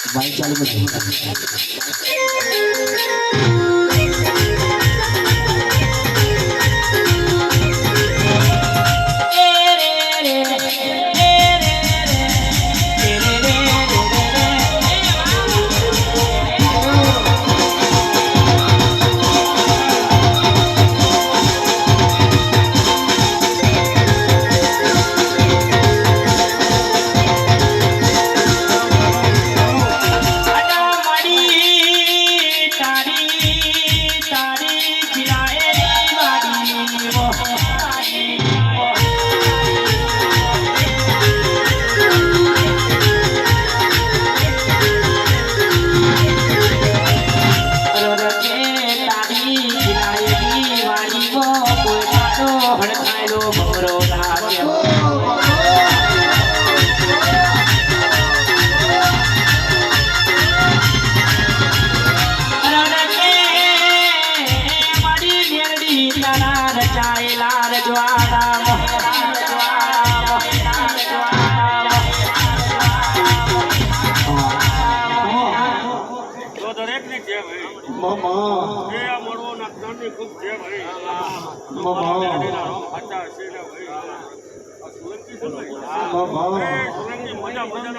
ભાઈ ચાલુ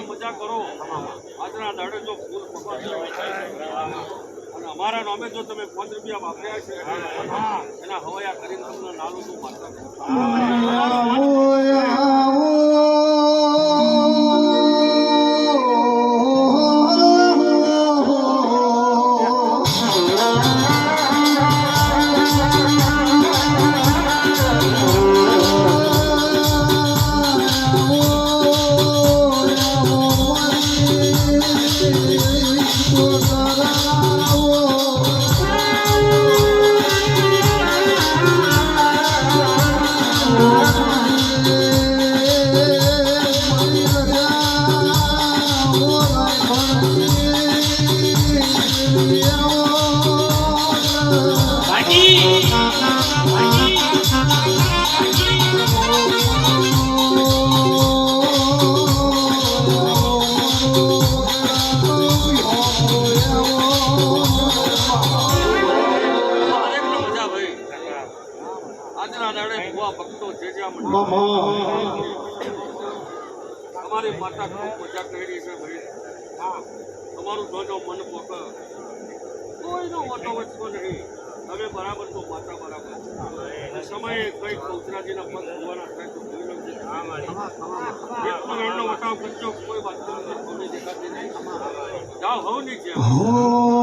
મજા કરો આજના દાડે જો ફૂલ અમારા નામે જો તમે 5 રૂપિયા વાપર્યા છે એના હવાયા કરીને તમને નાલું તું માતા તમારી માતા ખૂબ મજા કરી છે ભાઈ તમારું જોજો મન પોક કોઈનો વાતો વચકો નહીં તમે બરાબર તો માતા બરાબર સમયે કંઈક કૌશરાજીના પગ ધોવાના થાય તો જોઈ લો વટાવ કરજો કોઈ વાત દેખાતી નહીં જાઓ હવ નહીં